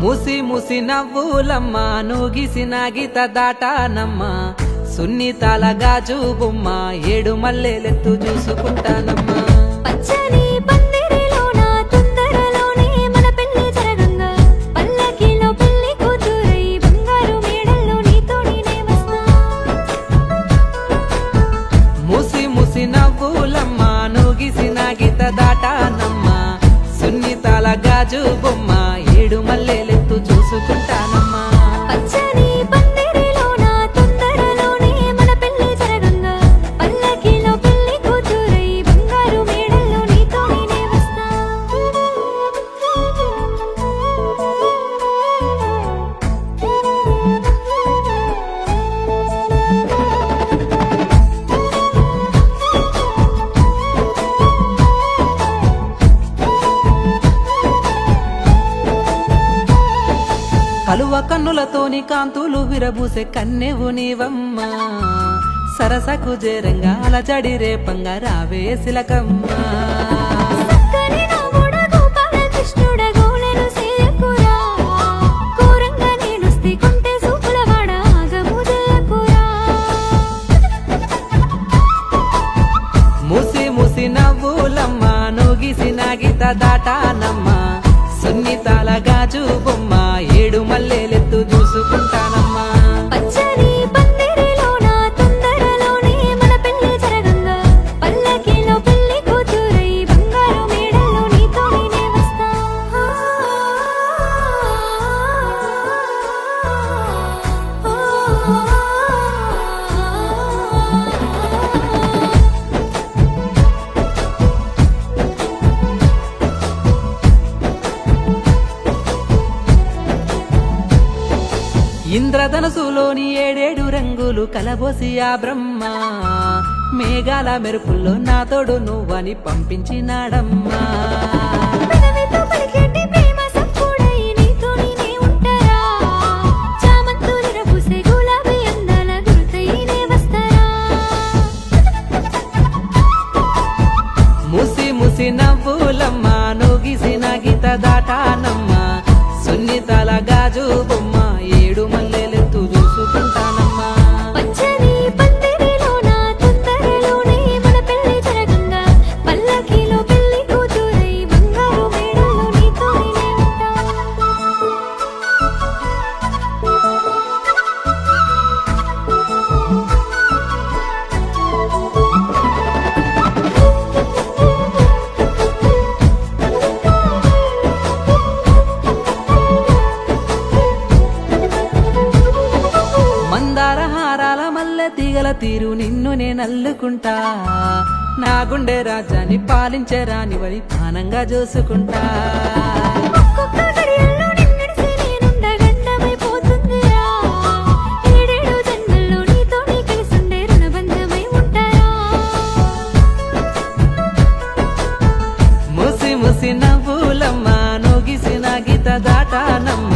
ముసి ముసి నవ్వులమ్మ నూగిసిన గీత దాటానమ్మ సున్నితాల గాజు బొమ్మ ఏడు మల్లెలెత్తు చూసుకుంటానమ్మా పచ్చని పందిరిలోన తొందరలోనే మన పెళ్లి జరగంగా పల్లకిలో పెళ్లి కూతురై బంగారు మేడల్లో నీతో నేనే వస్తా ముసి ముసి నవ్వులమ్మ నూగిసిన గీత దాటానమ్మ సున్నితాల గాజు బొమ్మ ఏడు మల్లెలెత్తు చూసుకుంటానమ్మా పచ్చని పందిరిలోన తొందరలోనే మన పెళ్లి జరగంగా పల్లకిలో పెళ్లి కూతురై బంగారు మేడల్లో నీతో నేనే వస్తా కలువ కన్నులతోని కాంతులు విరబూసే కన్నెవు నీవమ్మ సరసకు జేరంగా అలజడి రేపంగా రావే సిలకమ్మ సక్కని రాముడ గోపాల కృష్ణుడ గోలెను సేయకురా కోరంగా నేనొస్తే కొంటె సూపులవాడ ఆగము జయకురా ముసి ముసి నవ్వులమ్మ నూగిసిన గీత దాటానమ్మ సున్నితాల గాజు బొమ్మ ఏడు మల్లెలెత్తు చూసుకుంటానమ్మా పచ్చని పందిరిలోన తొందరలోనే మన పెళ్లి జరగంగా పల్లకిలో పెళ్లి కూతురై బంగారు మేడల్లో నీతో నేనే వస్తా ఇంద్రధనసులోని ఏడేడు రంగులు కలబోసి ఆ బ్రహ్మ మేఘాల మెరుపుల్లో నా తోడు నువ్వని పంపించినాడమ్మా పెదవితో పలికేటి ప్రేమ సప్పుడై నీతో నేనే ఉంటారా చామంతులు రబూసే గులాబీ అందాల గుర్తై నే వస్తారా ముసి ముసి నవ్వులమ్మ నూగిసిన గీత దాటానమ్మ సున్నితాల గాజు బొమ్మ ఏడు మల్లెలెత్తు చూసుకుంటానమ్మా పచ్చని పందిరిలోన తొందరలోనే మన పెళ్లి జరగంగా పల్లకిలో పెళ్లి కూతురై బంగారు మేడల్లో నీతో నేనే ఉంటా మందార హారాల మల్లె తీగల తీరు నిన్ను నేనల్లుకుంటా నా గుండె రాజ్యాన్ని పాలించే రానివని పానంగా చూసుకుంటా ఒక్కొక్క గడియల్లో నిన్నడిసి నేనుండగండమైపోతుందిరా ఏడేడు జన్మల్లో నీతోనే కలిసుండే రుణబంధమై ఉంటారా ముసి ముసి నవ్వులమ్మ నూగిసిన గీత దాటానమ్మ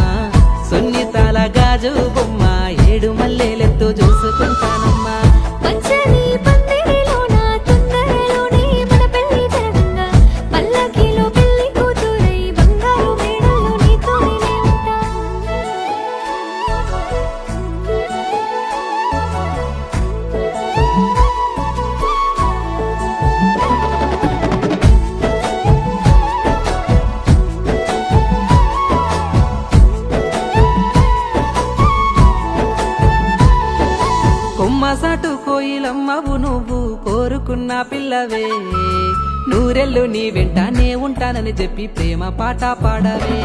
సున్నితాల గాజు బొమ్మ ఏడు మల్లెలెత్తు చూసుకుంటానమ్మా పచ్చని పందిరిలోన తొందరలోనే మన పెళ్లి జరగంగా పల్లకిలో పెళ్లి కూతురై బంగారు మేడల్లో నీతో నేనే ఉంటా కొమ్మసాటు కోయిలమ్మవు నువ్వు కోరుకున్న పిల్లవే నూరెళ్ళు నీ వెంట నే ఉంటానని చెప్పి ప్రేమ పాట పాడవే